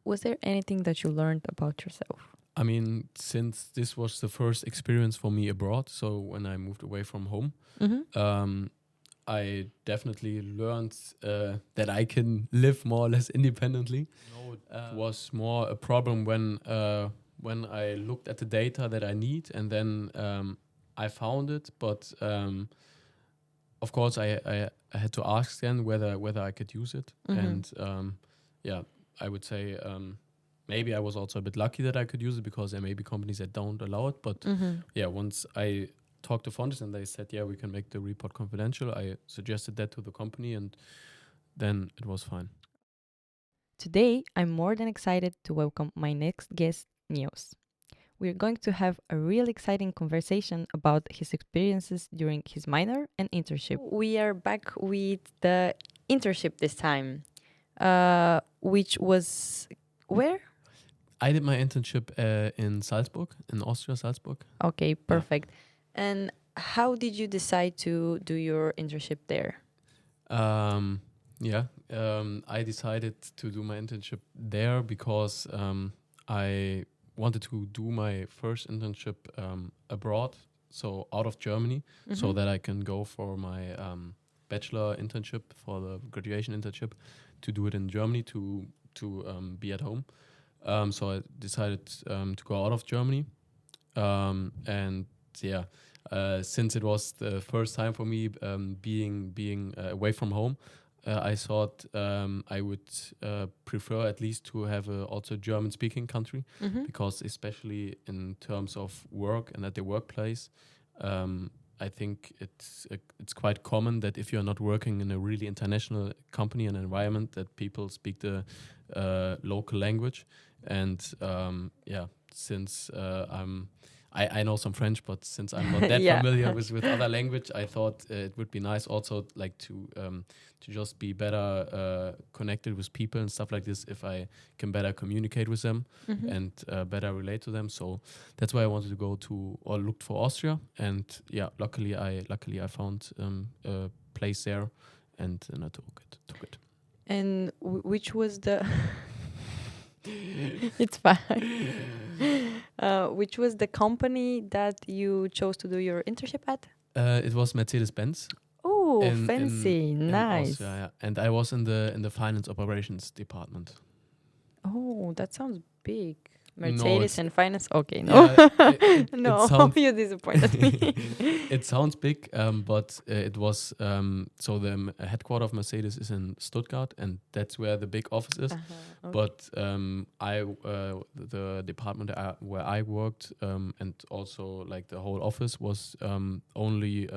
Was there anything that you learned about yourself? I mean, since this was the first experience for me abroad, so when I moved away from home, Mm-hmm. um, I definitely learned that I can live more or less independently. No, it was more a problem when I looked at the data that I need, and then I found it. But of course, I had to ask then whether I could use it, Mm-hmm. and yeah, I would say maybe I was also a bit lucky that I could use it because there may be companies that don't allow it. But Mm-hmm. yeah, once I talked to founders and they said, yeah, we can make the report confidential, I suggested that to the company, and then it was fine. Today, I'm more than excited to welcome my next guest, Niels. We're going to have a real exciting conversation about his experiences during his minor and internship. We are back with the internship this time, which was where? I did my internship in Salzburg, in Austria, Salzburg. Okay, perfect. And how did you decide to do your internship there? Um, yeah, I decided to do my internship there because I wanted to do my first internship abroad, so out of Germany, so that I can go for my bachelor internship, for the graduation internship, to do it in Germany to be at home. So I decided to go out of Germany, and yeah, since it was the first time for me being away from home, I thought I would prefer at least to have also German speaking country, because especially in terms of work and at the workplace, I think it's quite common that if you're not working in a really international company and environment, that people speak the local language. And yeah, since I know some French, but since I'm not that Yeah. familiar with other language, I thought it would be nice also like to just be better connected with people and stuff like this if I can better communicate with them and better relate to them. So that's why I wanted to go to or looked for Austria, and yeah, luckily I found a place there, and then I took it. And which was the it's fine. Which was the company that you chose to do your internship at? It was Mercedes-Benz. Oh, in fancy, in nice. Austria, yeah. And I was in the finance operations department. Oh, that sounds big. No, Mercedes it's and finance. Okay, no, yeah, it no, sounds you disappointed me. it sounds big, but it was so the headquarter of Mercedes is in Stuttgart, and that's where the big office is. Okay. But the department where I worked, and also like the whole office was only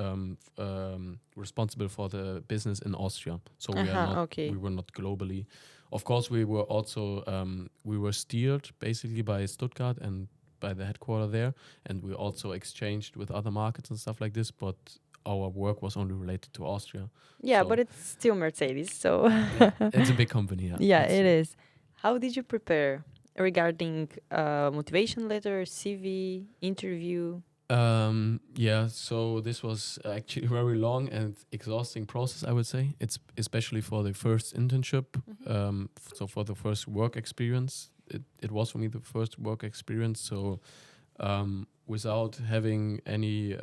responsible for the business in Austria. So Okay. we were not globally. Of course, we were also we were steered basically by Stuttgart and by the headquarter there, and we also exchanged with other markets and stuff like this. But our work was only related to Austria. Yeah, So but it's still Mercedes, so yeah, it's a big company. Yeah, yeah, that's it true. is. How did you prepare regarding motivation letter, CV, interview? Yeah, so this was actually a very long and exhausting process, I would say. It's especially for the first internship. So for the first work experience, it was for me the first work experience. So without having any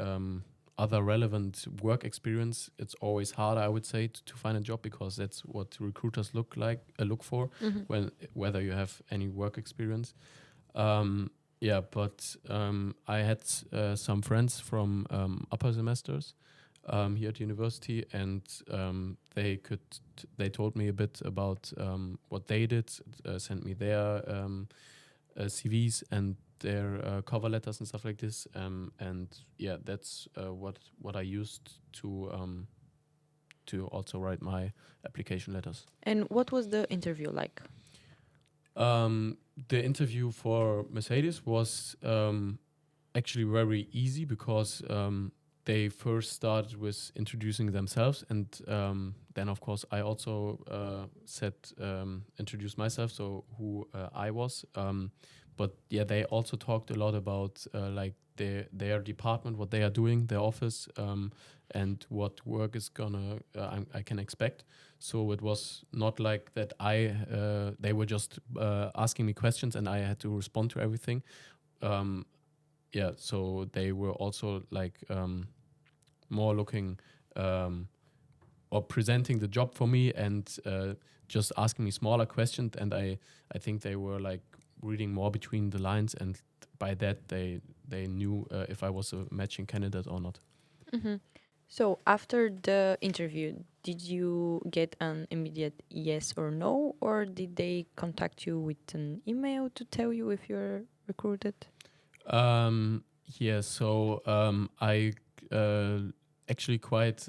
other relevant work experience, it's always harder, I would say, to find a job, because that's what recruiters look for when whether you have any work experience. Yeah, but I had some friends from upper semesters here at university, and they told me a bit about what they did, sent me their CVs and their cover letters and stuff like this, and yeah, that's what I used to also write my application letters. And what was the interview like? The interview for Mercedes was actually very easy, because they first started with introducing themselves, and then of course I also introduced myself, so who I was. But yeah, they also talked a lot about like their department, what they are doing, their office, and what work is I can expect. So it was not like that they were just asking me questions and I had to respond to everything. Um, yeah, so they were also like more looking or presenting the job for me and just asking me smaller questions. And I think they were like reading more between the lines, and by that they knew if I was a matching candidate or not. Mm-hmm. So after the interview, did you get an immediate yes or no, or did they contact you with an email to tell you if you're recruited? Um, yeah, so I actually quite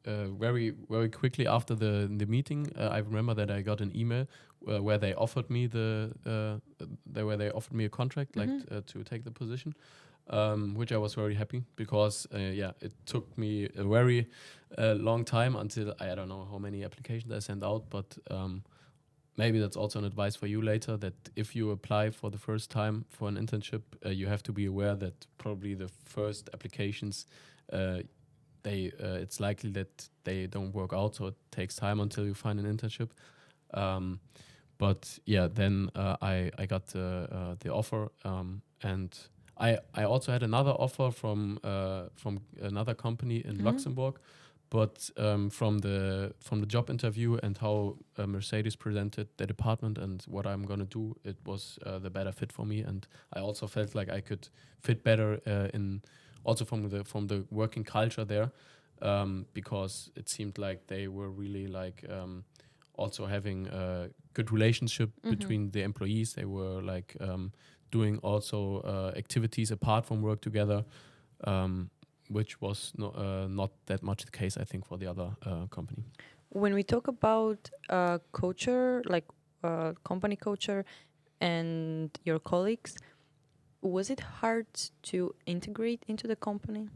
very quickly after the meeting, I remember that I got an email where they offered me where they offered me a contract, like to take the position, which I was very happy because yeah, it took me a very long time until I don't know how many applications I sent out, but maybe that's also an advice for you later, that if you apply for the first time for an internship, you have to be aware that probably the first applications, it's likely that they don't work out, so it takes time until you find an internship. Um, but yeah, then I got the offer, and I also had another offer from another company in Luxembourg, but from the job interview and how Mercedes presented the department and what I'm gonna do, it was the better fit for me, and I also felt like I could fit better in also from the working culture there, because it seemed like they were really like also having a good relationship between the employees. They were like doing also activities apart from work together. Which was not that much the case, I think, for the other company. When we talk about culture, like company culture and your colleagues, was it hard to integrate into the company?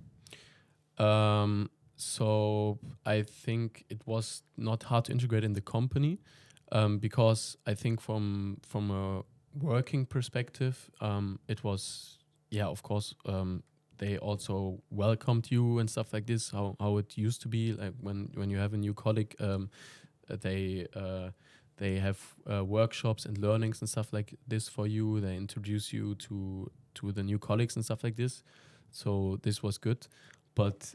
So I think it was not hard to integrate in the company, because I think from a working perspective, it was, yeah, of course, they also welcomed you and stuff like this. How it used to be, like when you have a new colleague, they they have workshops and learnings and stuff like this for you. They introduce you to the new colleagues and stuff like this. So this was good, but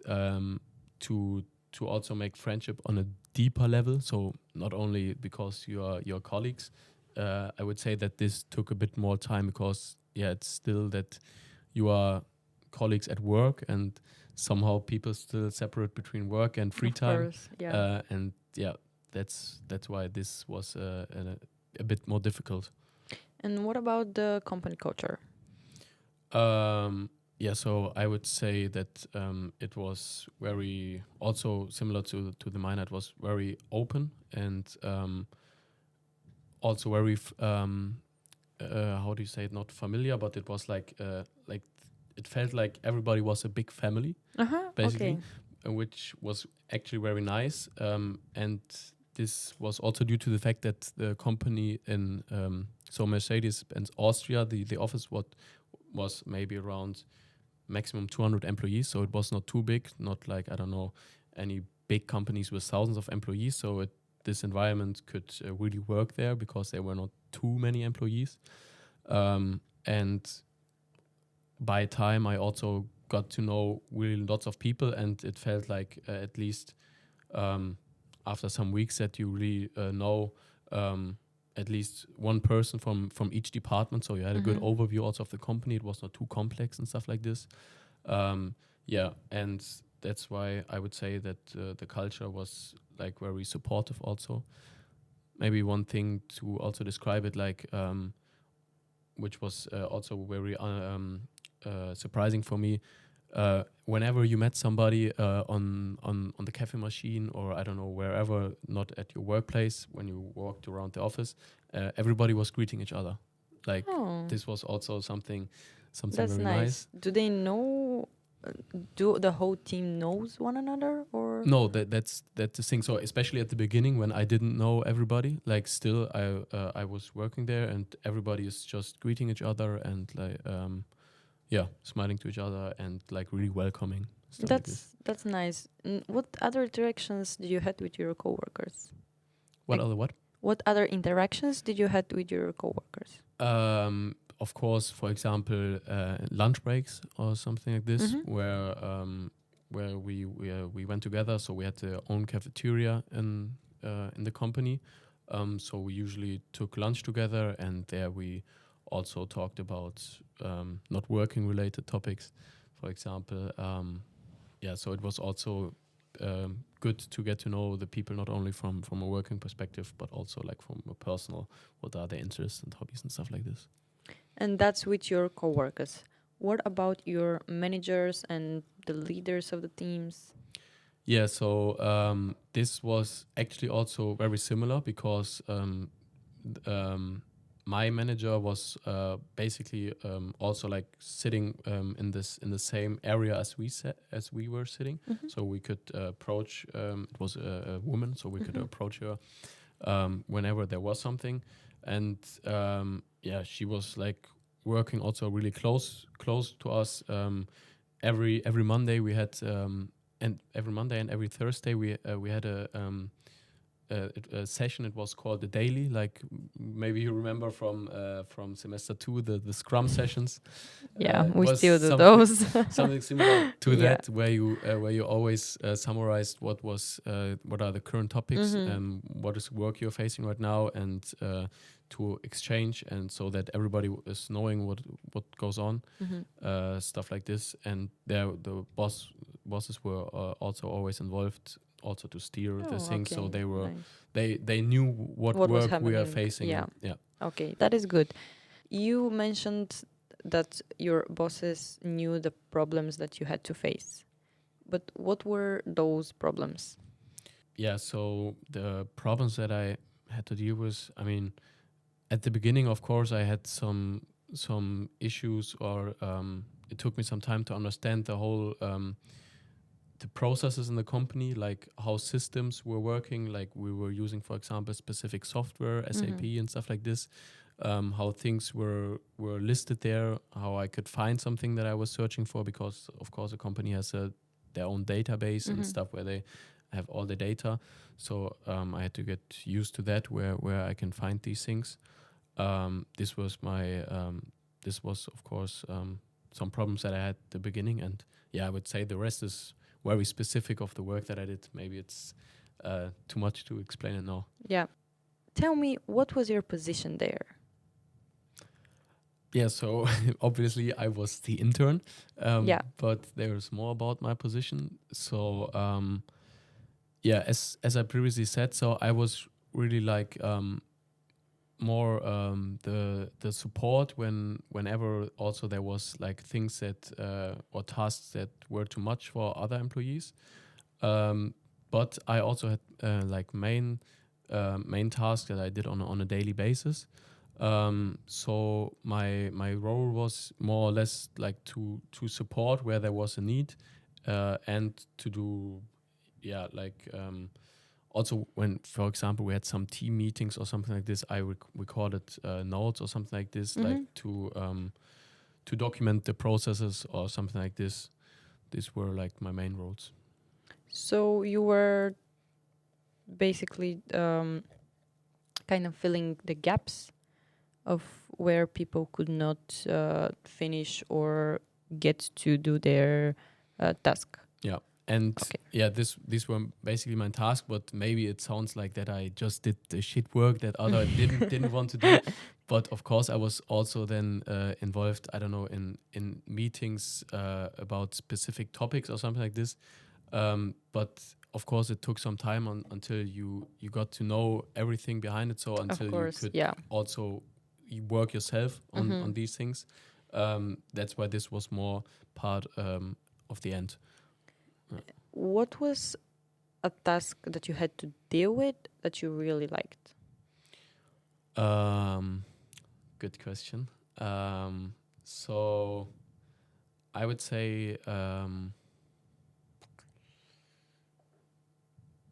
to also make friendship on a deeper level. So not only because you are your colleagues, I would say that this took a bit more time because yeah, it's still that you are colleagues at work, and somehow people still separate between work and free Of time. course, yeah. And yeah, that's why this was a bit more difficult. And what about the company culture? Yeah, so I would say that it was very also similar to the mine. It was very open and also very how do you say it? Not familiar, but it was like it felt like everybody was a big family basically, Okay. which was actually very nice. And this was also due to the fact that the company in so Mercedes Benz Austria, the office was maybe around maximum 200 employees, so it was not too big, not like I don't know any big companies with thousands of employees. So this environment could really work there because there were not too many employees. And by time I also got to know really lots of people, and it felt like at least after some weeks that you really know at least one person from each department, so you had a good overview also of the company. It was not too complex and stuff like this. Yeah, and that's why I would say that the culture was like very supportive also. Maybe one thing to also describe it, like which was also very surprising for me. Whenever you met somebody on the cafe machine, or I don't know, wherever, not at your workplace, when you walked around the office, everybody was greeting each other. Like Oh, this was also something that's very nice. nice. Do they know? Do the whole team knows one another, or? No, that's the thing. So especially at the beginning when I didn't know everybody, like still I was working there and everybody is just greeting each other and like yeah, smiling to each other and like really welcoming. stuff like this. That's nice. What other interactions did you had with your coworkers? What Like- other what? What other interactions did you had with your coworkers? Of course, for example, lunch breaks or something like this, Mhm. where we went together. So we had our own cafeteria in the company. So we usually took lunch together, and there we also talked about not working related topics. For example, so it was also good to get to know the people not only from a working perspective, but also like from a personal, what are their interests and hobbies and stuff like this. And that's with your coworkers. What about your managers and the leaders of the teams? Yeah, so this was actually also very similar because my manager was basically also like sitting in the same area as we were sitting, so we could approach. It was a woman, so we could approach her whenever there was something, and she was like working also really close to us. Every Monday we had and every Monday and every Thursday we had a session. It was called the daily, like maybe you remember from semester 2, the Scrum sessions. Yeah, It we was still do something- those. something similar to Yeah. that, where you always summarized what are the current topics, what is work you're facing right now, and to exchange, and so that everybody is knowing what goes on, stuff like this. And the bosses were also always involved, also to steer the things. So they were nice. they knew what What was work we are happening, facing. yeah. And, yeah. Okay, that is good. You mentioned that your bosses knew the problems that you had to face. But what were those problems? Yeah, so the problems that I had to deal with, I mean, at the beginning, of course, I had some issues, or it took me some time to understand the processes in the company, like how systems were working. Like we were using, for example, specific software, SAP and stuff like this. How things were listed there, how I could find something that I was searching for, because of course a company has their own database and stuff where they have all the data. So I had to get used to that, where I can find these things. This was of course some problems that I had at the beginning, and I would say the rest is very specific of the work that I did. Maybe it's too much to explain it now. Yeah. Tell me, what was your position there? Yeah, so obviously I was the intern, Yeah. but there's more about my position. So as I previously said, so I was really like more the support whenever also there was like things that or tasks that were too much for other employees. But I also had like main tasks that I did on a daily basis. So my role was more or less like to support where there was a need, and to do also when, for example, we had some team meetings or something like this, I recorded notes or something like this, like to document the processes or something like this. These were like my main roles. So you were basically kind of filling the gaps of where people could not finish or get to do their task. Yeah. And Okay. these were basically my task, but maybe it sounds like that I just did the shit work that other didn't want to do. But of course, I was also then involved, I don't know, in meetings about specific topics or something like this. But of course, it took some time until you got to know everything behind it. So until you could also work yourself on these things. That's why this was more part of the end. What was a task that you had to deal with that you really liked? Good question. So I would say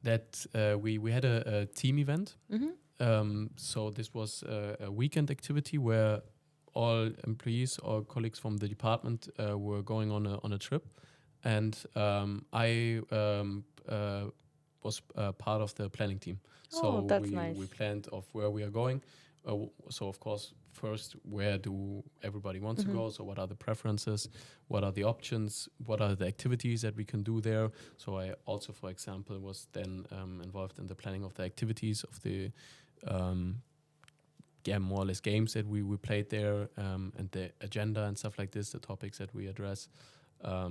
that we had a team event. So this was a weekend activity where all employees or colleagues from the department were going on a trip. and I was part of the planning team. Oh, So that's we nice. planned of where we are going. So of course, first, where do everybody want to go? So what are the preferences? What are the options? What are the activities that we can do there? So I also, for example, was then involved in the planning of the activities of the more or less games that we played there, and the agenda and stuff like this, the topics that we address. I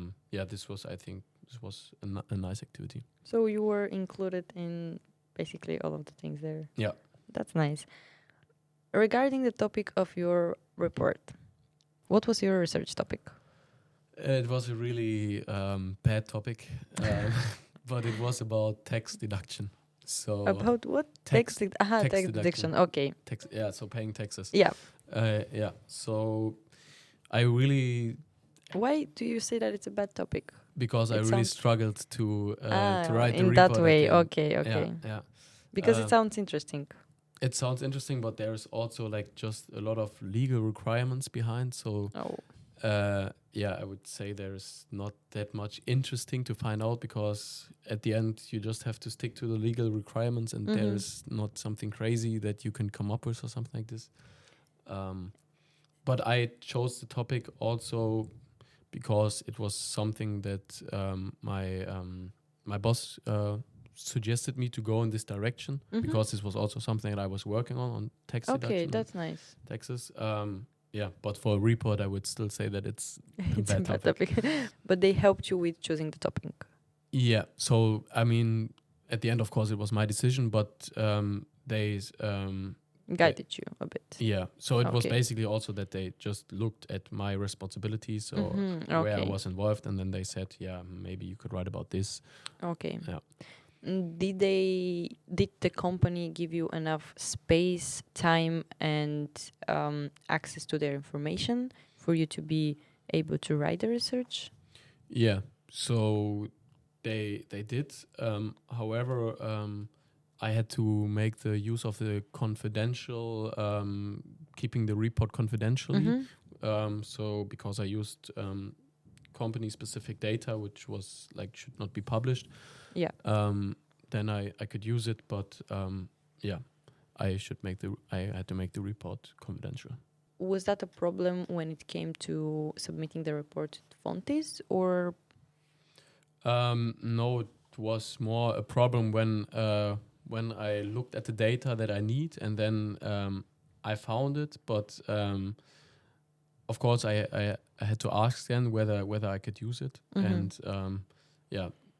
think this was a nice activity. So you were included in basically all of the things there. Yeah. That's nice. Regarding the topic of your report, what was your research topic? It was a really bad topic, but it was about tax deduction. So About what? tax Tax deduction. deduction. Okay. So paying taxes. Yeah. So I really, Why do you say that it's a bad topic? because I It really sounds- struggled to write the in report. that way. at the end. Okay, okay. Yeah. Because it Um, sounds interesting. It sounds interesting, but there's also like just a lot of legal requirements behind. So Oh. I would say there's not that much interesting to find out, because at the end you just have to stick to the legal requirements, and there's not something crazy that you can come up with or something like this. But I chose the topic also because it was something that my boss suggested me to go in this direction, because this was also something that I was working on tax Okay, deduction, that's nice. taxes. But for a report, I would still say that it's It's bad a bad topic. topic. But they helped you with choosing the topic. Yeah. So I mean, at the end, of course, it was my decision, but they Guided you a bit. yeah. So it was Okay. basically also that they just looked at my responsibilities or where I Okay. was involved, and then they said, yeah, maybe you could write about this. Okay. Yeah. Did the company give you enough space, time, and access to their information for you to be able to write the research? Yeah. So they did. However, I had to make the use of the confidential, keeping the report confidentially. So because I used company specific data, which was like should not be published. Yeah. Then I could use it, but I had to make the report confidential. Was that a problem when it came to submitting the report to Fontes, or No, it was more a problem when I looked at the data that I need, and then I found it, but of course I had to ask then whether I could use it, and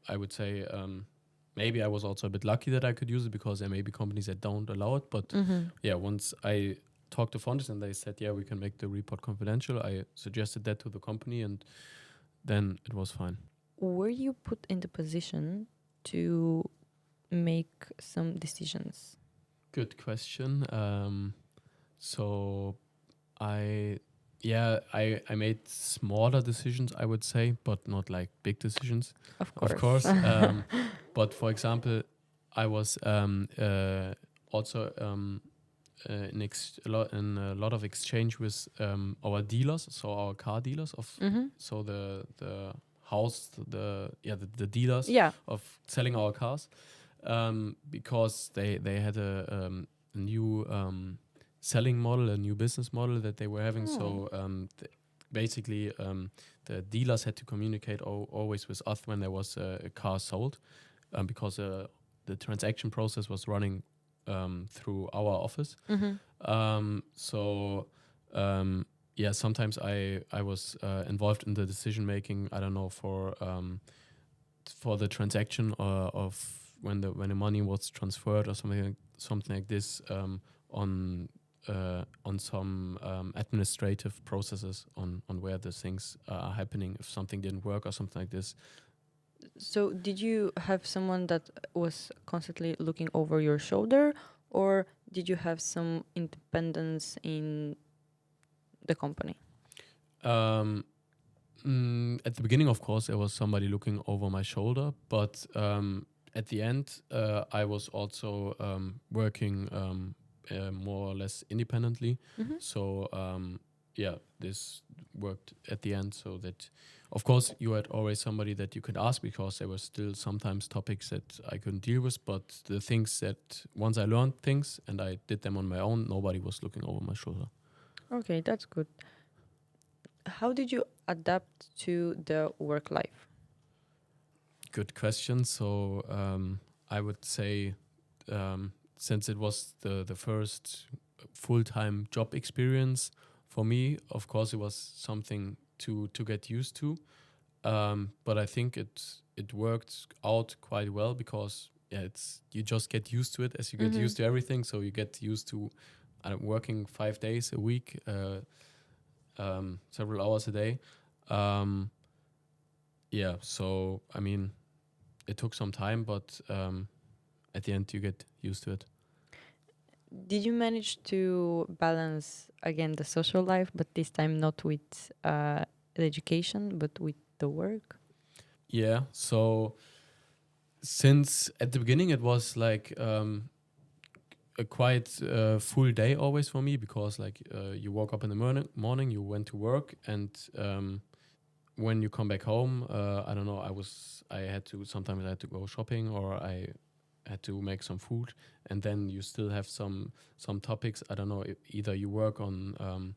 I would say maybe I was also a bit lucky that I could use it, because there may be companies that don't allow it, but once I talked to Fontes and they said, yeah, we can make the report confidential, I suggested that to the company, and then it was fine. were you put in the position to make some decisions? Good question. So I made smaller decisions, I would say, but not like big decisions. Of course. Of course. But for example, I was also in a lot of exchange with our dealers, so our car dealers so the house, the dealers of selling our cars, because they had a new selling model, a new business model that they were having. So basically, the dealers had to communicate always with us when there was a car sold, because the transaction process was running through our office. Sometimes I was involved in the decision making. I don't know, for the transaction of when the money was transferred or something like this, on some administrative processes on where the things are happening, if something didn't work or something like this. So did you have someone that was constantly looking over your shoulder, or did you have some independence in the company? At the beginning, of course, there was somebody looking over my shoulder, but at the end, I was also working more or less independently. So worked at the end. So that, of course, you had always somebody that you could ask, because there were still sometimes topics that I couldn't deal with. But the things that once I learned things and I did them on my own, nobody was looking over my shoulder. Okay, that's good. How did you adapt to the work life? Good question. So I would say, since it was the first full-time job experience for me, of course, it was something to get used to. But I think it worked out quite well, because it's you just get used to it as you get Mm-hmm. used to everything. So you get used to working 5 days a week, several hours a day. Um, yeah. So I mean, it took some time, but at the end you get used to it. Did you manage to balance again the social life, but this time not with the education, but with the work? Yeah. So since at the beginning it was like a quite full day always for me, because like you woke up in the morning, you went to work, and when you come back home, I don't know, I had to sometimes I had to go shopping, or I had to make some food, and then you still have some topics. I don't know, either you work on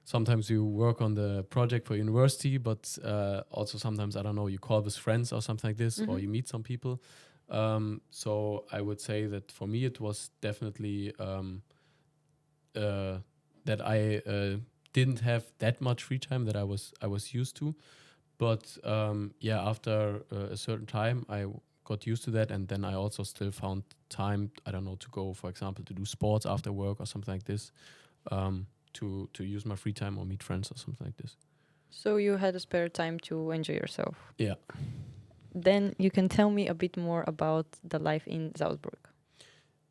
sometimes you work on the project for university, but also sometimes, I don't know, you call with friends or something like this, or you meet some people. So I would say that for me it was definitely that I didn't have that much free time that I was used to. But yeah, after a certain time, got used to that, and then I also still found time, I don't know, to go, for example, to do sports after work or something like this, to use my free time or meet friends or something like this. So you had a spare time to enjoy yourself. Yeah. Then you can tell me a bit more about the life in Salzburg.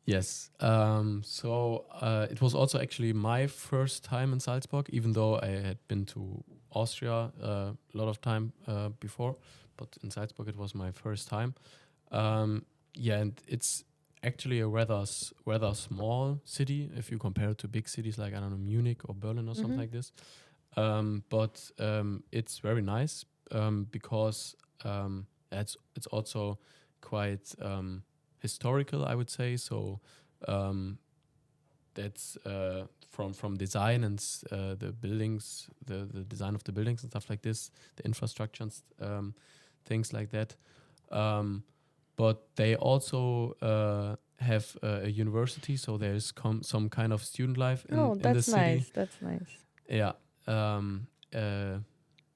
Yes. So it was also actually my first time in Salzburg, even though I had been to Austria a lot of time before, but in Salzburg it was my first time. Yeah, and it's actually a rather small city if you compare it to big cities like, I don't know, Munich or Berlin or something like this. But it's very nice, because it's also quite historical, I would say. So that's from design and the buildings, the design of the buildings and stuff like this, the infrastructure and things like that. But they also have a university, so there's some kind of student life Oh, in the that's city. nice. That's nice. Yeah. Um, uh,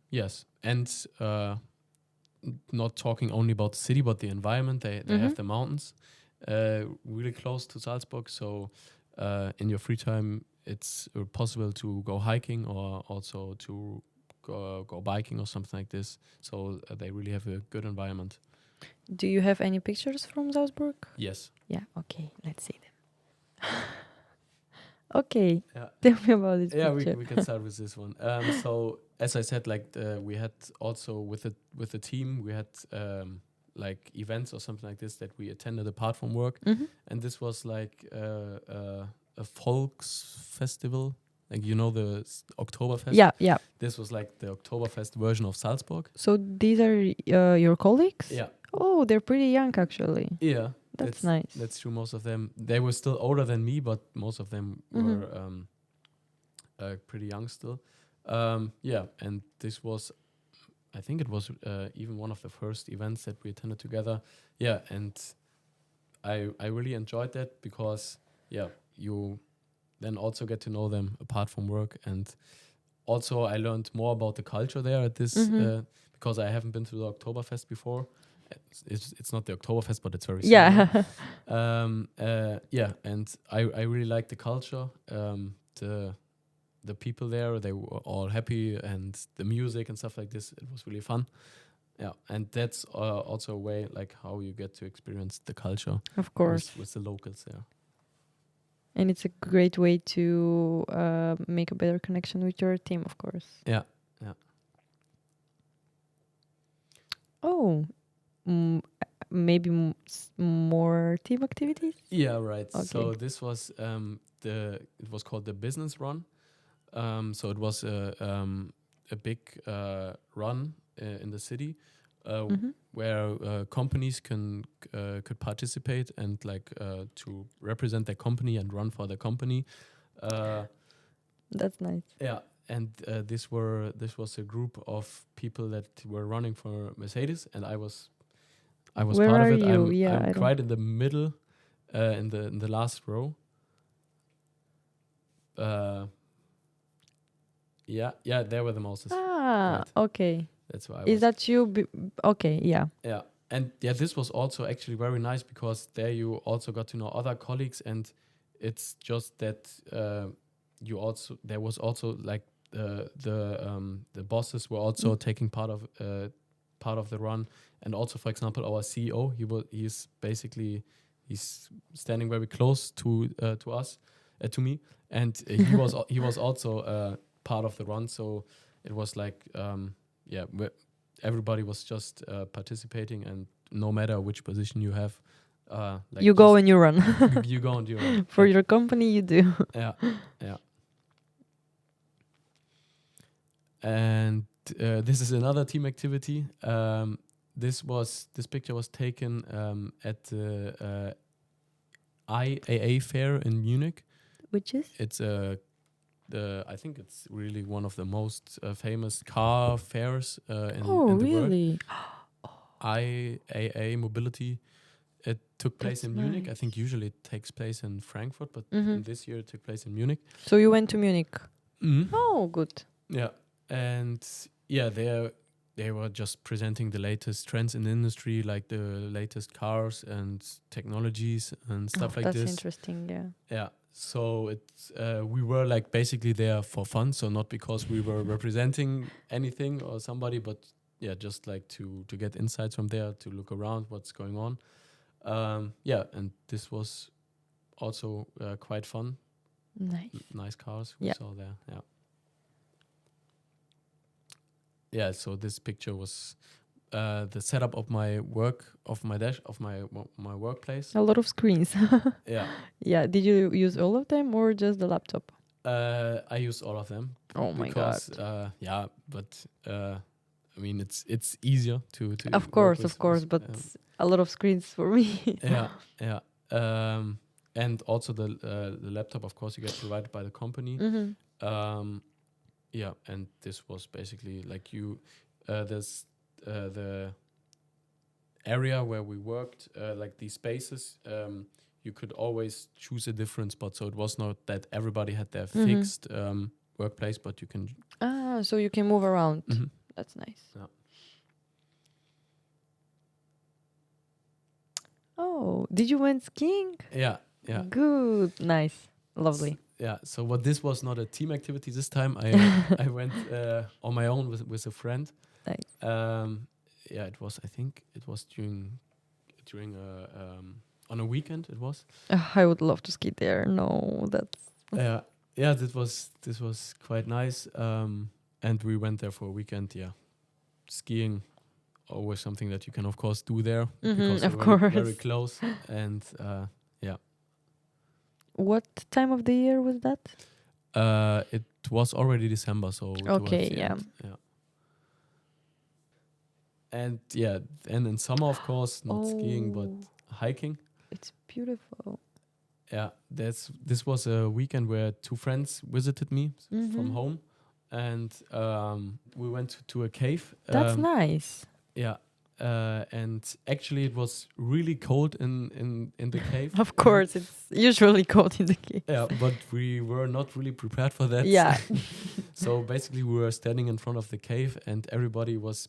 yes, and not talking only about the city, but the environment. They have the mountains really close to Salzburg, so in your free time, it's possible to go hiking, or also to go biking or something like this. So they really have a good environment. Do you have any pictures from Salzburg? Yes. Yeah, okay, let's see them. Okay, Yeah. tell me about this Yeah, picture. we can start with this one. So as I said, like we had also with the team, we had like events or something like this that we attended apart from work, and this was like a folks festival, like, you know, the Oktoberfest. Yeah, yeah. This was like the Oktoberfest version of Salzburg. So these are your colleagues? Yeah. Oh, they're pretty young actually. Yeah, That's nice. that's true. Most of them, they were still older than me, but most of them were pretty young still. Yeah, and this was, I think it was even one of the first events that we attended together. Yeah, and I really enjoyed that, because yeah, you then also get to know them apart from work, and also I learned more about the culture there at this because I haven't been to the Oktoberfest before. It's not the Oktoberfest, but it's very similar. Yeah. Yeah, and I really like the culture. The people there, they were all happy, and the music and stuff like this, it was really fun. Yeah, and that's also a way like how you get to experience the culture Of course. with the locals there. And it's a great way to make a better connection with your team, of course. Yeah, yeah. Oh, maybe more team activities? Yeah, right. Okay. So this was it was called the business run. So it was a big run in the city Mhm. where companies could participate and like to represent their company and run for their company. Uh, That's nice. yeah, and this was a group of people that were running for Mercedes, and I was Where part of are it. you? Yeah, I'm I don't. quite in the middle, in the last row. Uh, yeah, there were the mouses. Ah, Right, okay. that's why I Is was. that you? Okay, yeah. Yeah, and yeah, this was also actually very nice because there you also got to know other colleagues, and it's just that you also there was also like the bosses were also taking part of the run, and also for example our CEO he's standing very close to us to me, and he was also part of the run, so it was like yeah. Everybody was just participating, and no matter which position you have, like You go just and you run. you go and you run. For your company, you do. Yeah, yeah. And this is another team activity. This picture was taken at the IAA fair in Munich. Which is? It's I think it's really one of the most famous car fairs Oh, in the world. really? IAA Mobility. It took place That's in Munich. I think nice. usually it takes place in Frankfurt, but Mhm. in this year it took place in Munich. So you went to Munich. Mm. Oh, good. Yeah, and yeah, they were just presenting the latest trends in the industry, like the latest cars and technologies and stuff like That's this. interesting. Yeah. Yeah, so it's we were like basically there for fun, so not because we were representing anything or somebody, but yeah, just like to get insights from there, to look around what's going on. Yeah, and this was also quite fun. Nice. Nice cars we Yeah. saw there. Yeah. Yeah. So this picture was the setup of my my workplace. A lot of screens. Yeah. Yeah. Did you use all of them or just the laptop? I use all of them Oh my god. because yeah, but I mean it's easier to Of work course, but a lot of screens for me. yeah, yeah. And also the laptop, of course, you get provided by the company. Mm-hmm. Yeah, and this was basically like there's the area where we worked, like these spaces. You could always choose a different spot, so it was not that everybody had their fixed workplace, but you can. Ah, so you can move around. Mhm. That's nice. Yeah. Oh, did you went skiing? Yeah, yeah. Good. Nice. Lovely. Yeah, so what this was not a team activity this time. I went on my own with a friend. Nice. Yeah, it was. I think it was during on a weekend. It was. I would love to ski there. No, that's Yeah. This was quite nice. And we went there for a weekend. Yeah, skiing always something that you can of course do there because of you're very, course. very close. And yeah, What time of the year was that? it was already December, so towards Okay, the yeah. end. Yeah. And yeah, and in summer, of course, not skiing, but hiking. It's beautiful. Yeah, this was a weekend where two friends visited me from home, and we went to a cave. That's nice. Yeah, and actually it was really cold in the cave. Of course, it's usually cold in the cave. Yeah, but we were not really prepared for that. Yeah. So basically, we were standing in front of the cave, and everybody was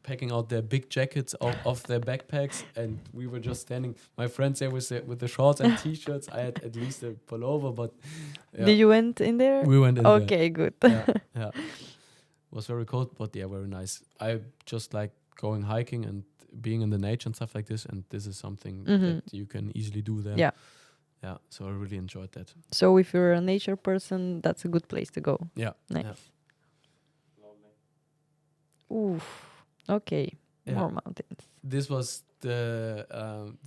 packing out their big jackets off their backpacks, and we were just standing. My friends there with the shorts and t-shirts. I had at least a pullover, but yeah. Did you went in there? We went in there. Okay, good. Yeah. It was very cold, but yeah, very nice. I just like going hiking and being in the nature and stuff like this, and this is something that you can easily do there. Yeah. Yeah, so I really enjoyed that. So if you're a nature person, that's a good place to go. Yeah. Nice. Yeah. Oof. Okay. Yeah. More mountains. This was the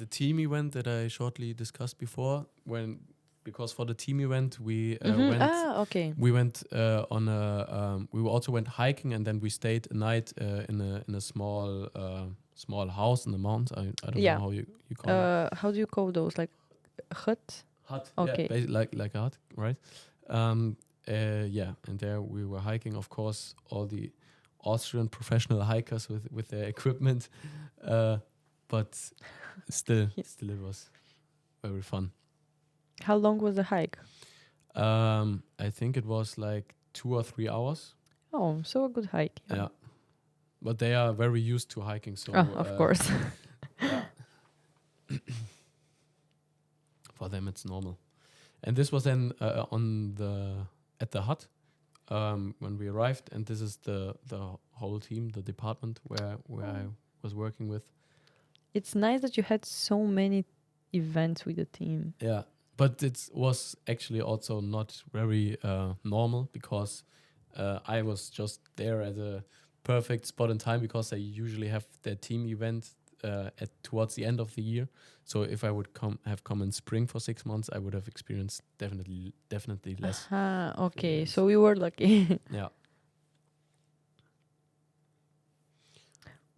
team event that I shortly discussed before, when because for the team event we Mhm. went. Ah, okay. We went on a. We also went hiking, and then we stayed a night in a small house in the mountains. I don't know Yeah. how you call it. How do you call those? Like hut? Hut. Yeah, Okay. like a hut, right? Yeah, and there we were hiking. Of course, all the Austrian professional hikers with their equipment, but still, Yeah. still it was very fun. How long was the hike? I think it was like 2 or 3 hours. Oh, so a good hike. Yeah, but they are very used to hiking, so Oh, of course. yeah, for them it's normal. And this was then on the at the hut when we arrived, and this is the whole team, the department where I was working with. It's nice that you had so many events with the team. Yeah, but it was actually also not very normal because I was just there at a perfect spot in time because they usually have their team event at towards the end of the year. So if I would have come in spring for 6 months, I would have experienced definitely less. Ah, okay. events. So we were lucky. Yeah.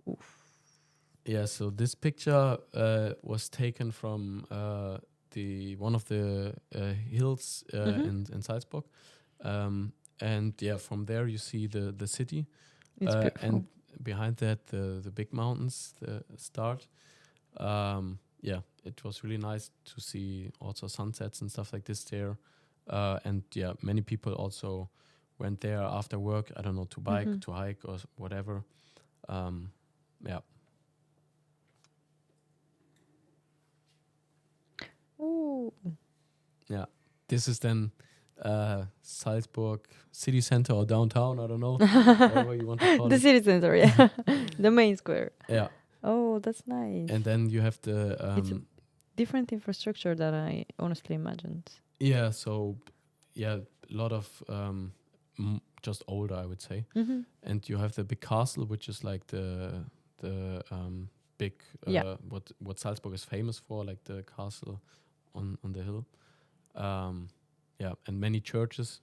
Oof. Yeah. So this picture was taken from one of the hills in Salzburg, and yeah, from there you see the city, It's beautiful. and behind that the big mountains start. Yeah, it was really nice to see also sunsets and stuff like this there, and yeah, many people also went there after work. I don't know, to bike, Mhm. to hike, or whatever. Yeah. Ooh. Yeah, this is then Salzburg city center or downtown. I don't know, whatever you want to call The it. city center, yeah. The main square. Yeah, Oh, that's nice. and then you have the It's a different infrastructure than I honestly imagined. yeah. So yeah, a lot of just older, I would say. Mm-hmm. And you have the big castle, which is like the big Yeah. what Salzburg is famous for, like the castle on the hill. Yeah, and many churches.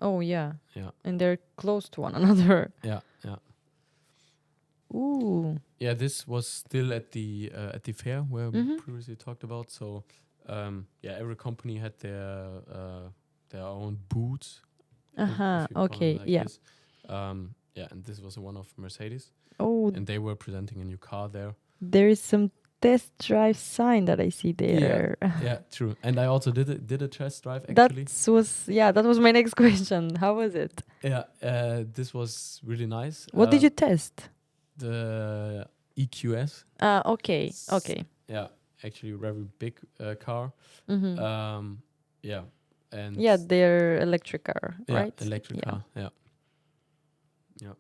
Oh, yeah. Yeah, And they're close to one another. yeah, yeah. Ooh. Yeah, this was still at the fair where we Mm-hmm. previously talked about. So yeah, every company had their own booths. Uh-huh. If you call them Okay. like Yeah. this. Yeah, and this was one of Mercedes, Oh, and they were presenting a new car there. there is some test drive sign that I see there. Yeah, true. And I also did a test drive actually. That was my next question. How was it? Yeah, this was really nice. What did you test? The EQS. Okay. Okay. Yeah, actually a very big car. Mm-hmm. Yeah, and Yeah, they're electric car, yeah, right? electric Yeah. car. Yeah, yeah.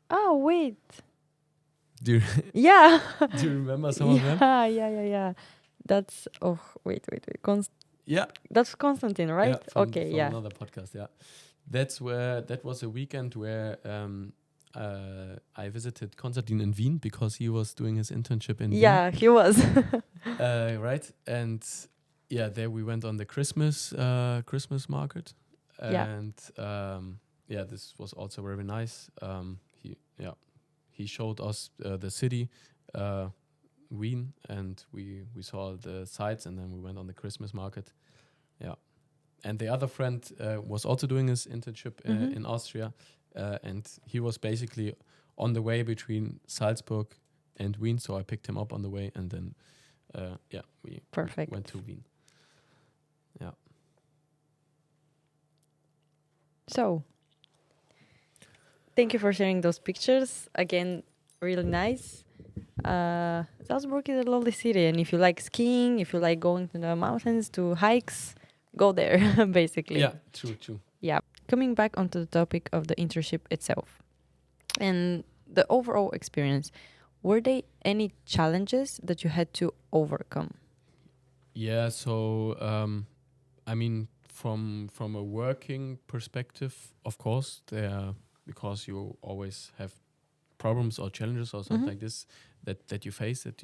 Oh, wait. Do you, Yeah. do you remember some of them? Yeah. That's wait. Yeah, That's Constantine, right? yeah. From Okay, from yeah. another podcast. Yeah, that was a weekend where I visited Konstantin in Wien because he was doing his internship in Wien. Yeah, he was. Right, and yeah, there we went on the Christmas market, Yeah. and yeah, this was also very nice. He showed us the city, Wien, and we saw the sights, and then we went on the Christmas market. Yeah, and the other friend was also doing his internship Mhm. in Austria, and he was basically on the way between Salzburg and Wien. So I picked him up on the way, and then we Perfect. went to Wien. Yeah. So, thank you for sharing those pictures. Again, really nice. Salzburg is a lovely city, and if you like skiing, if you like going to the mountains, to hikes, go there, basically. Yeah, true. Yeah. Coming back onto the topic of the internship itself and the overall experience, were there any challenges that you had to overcome? Yeah, so I mean, from a working perspective, of course, because you always have problems or challenges or something Mhm. like this that you face. That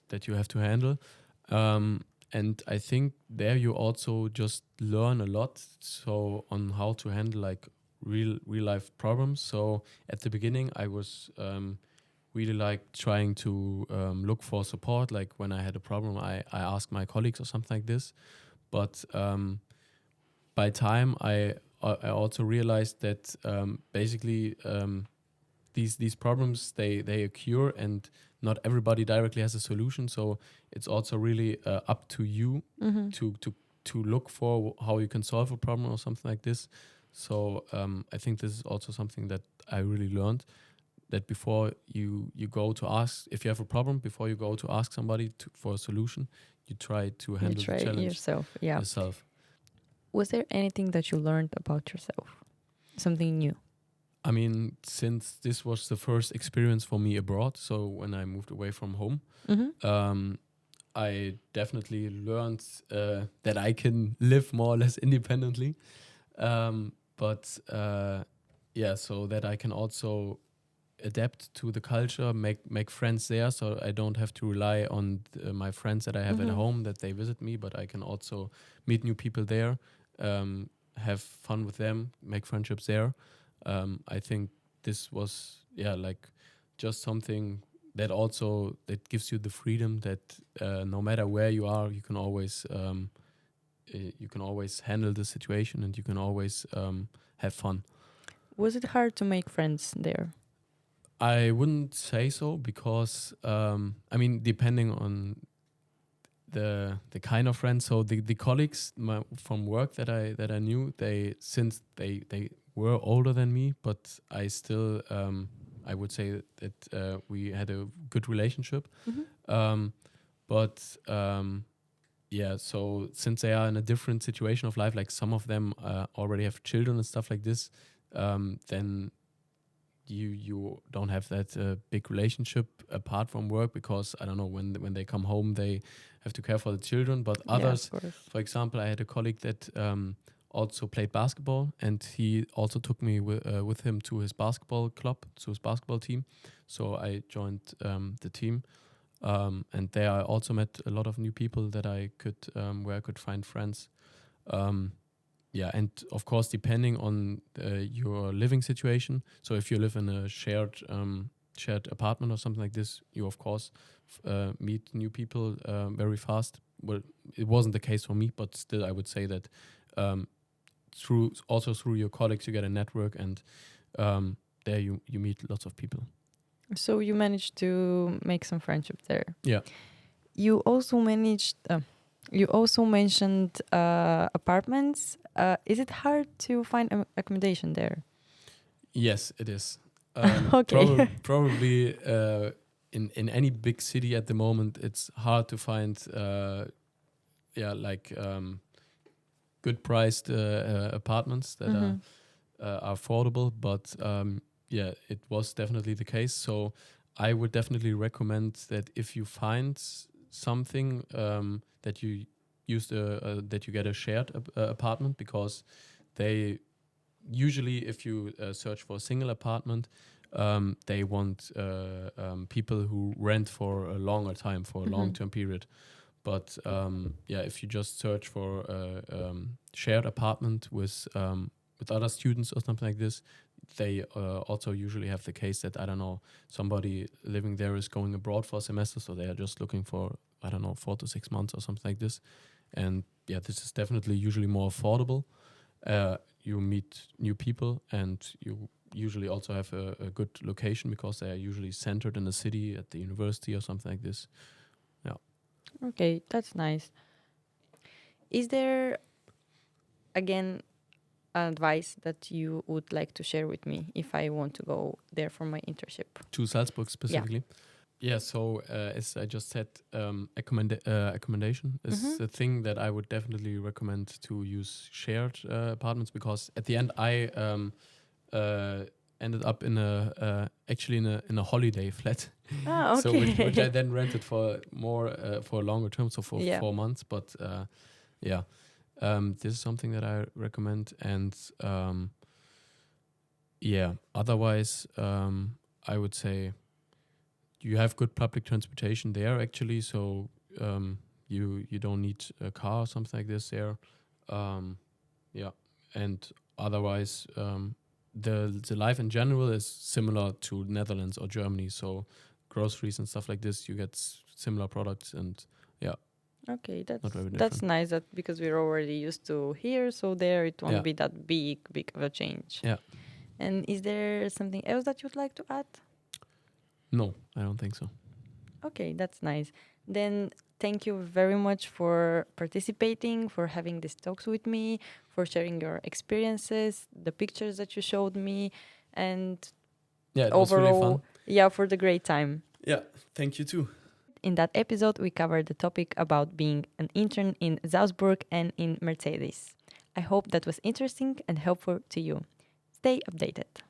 that you have to handle. And I think there you also just learn a lot. So on how to handle like real life problems. So at the beginning, I was really like trying to look for support. Like when I had a problem, I asked my colleagues or something like this. But by time, I also realized that basically these problems they occur, and not everybody directly has a solution. So it's also really up to you Mm-hmm. to look for how you can solve a problem or something like this. So I think this is also something that I really learned, that before you go to ask if you have a problem, before you go to ask somebody for a solution, you try to You handle the try challenge yourself. Yeah. yourself. Was there anything that you learned about yourself? Something new? I mean, since this was the first experience for me abroad, so when I moved away from home, Mm-hmm. I definitely learned that I can live more or less independently. But yeah, so that I can also adapt to the culture, make friends there, so I don't have to rely on my friends that I have at Mm-hmm. home, that they visit me, but I can also meet new people there, have fun with them, make friendships there. I think this was like just something that also that gives you the freedom that no matter where you are, you can always handle the situation, and you can always have fun. Was it hard to make friends there? I wouldn't say so, because I mean, depending on the kind of friends. So the colleagues from work that I knew, since they were older than me, but I still I would say that we had a good relationship. Mm-hmm. Um, but yeah, so since they are in a different situation of life, like some of them already have children and stuff like this, then you don't have that big relationship apart from work, because I don't know, when they come home they have to care for the children. But Yeah, of others, course. for example, I had a colleague that also played basketball, and he also took me with him to his basketball club, to his basketball team. So I joined the team, and there I also met a lot of new people that I could where I could find friends. Um, yeah, and of course, depending on your living situation. So if you live in a shared apartment or something like this, you of course meet new people very fast. Well, it wasn't the case for me, but still, I would say that um, through your colleagues, you get a network, and there you meet lots of people. So you managed to make some friendship there. Yeah. You also managed. You also mentioned apartments. Is it hard to find accommodation there? Yes, it is. Okay. Probably in any big city at the moment, it's hard to find like good priced apartments that Mm-hmm. are affordable. But yeah, it was definitely the case. So I would definitely recommend that if you find something that you that you get a shared apartment, because they usually, if you search for a single apartment, they want people who rent for a longer time, for a Mm-hmm. long-term period. But yeah, if you just search for a shared apartment with other students or something like this, they also usually have the case that, I don't know, somebody living there is going abroad for a semester, so they are just looking for, I don't know, 4 to 6 months or something like this. And yeah, this is definitely usually more affordable. You meet new people, and you usually also have a good location, because they are usually centered in the city at the university or something like this. Yeah. Okay, that's nice. Is there again advice that you would like to share with me if I want to go there for my internship? To Salzburg Yeah. specifically. Yeah, so as I just said, accommodation is Mm-hmm. the thing that I would definitely recommend, to use shared apartments, because at the end I uh, ended up in actually in a holiday flat, Ah, so which I okay. then rented for more for a longer term, so for Yeah. 4 months. But yeah, this is something that I recommend, and yeah, otherwise I would say you have good public transportation there actually, so you don't need a car or something like this there. Yeah, and otherwise the life in general is similar to Netherlands or Germany. So groceries and stuff like this, you get similar products, and yeah, Okay, not very that's different. nice. That because we're already used to here, so there it won't Yeah. be that big of a change. Yeah. And is there something else that you'd like to add? No, I don't think so. Okay, that's nice. Then thank you very much for participating, for having these talks with me, for sharing your experiences, the pictures that you showed me, and Yeah, it was really overall, fun. yeah, for the great time. Yeah, thank you too. In that episode, we covered the topic about being an intern in Salzburg and in Mercedes. I hope that was interesting and helpful to you. Stay updated.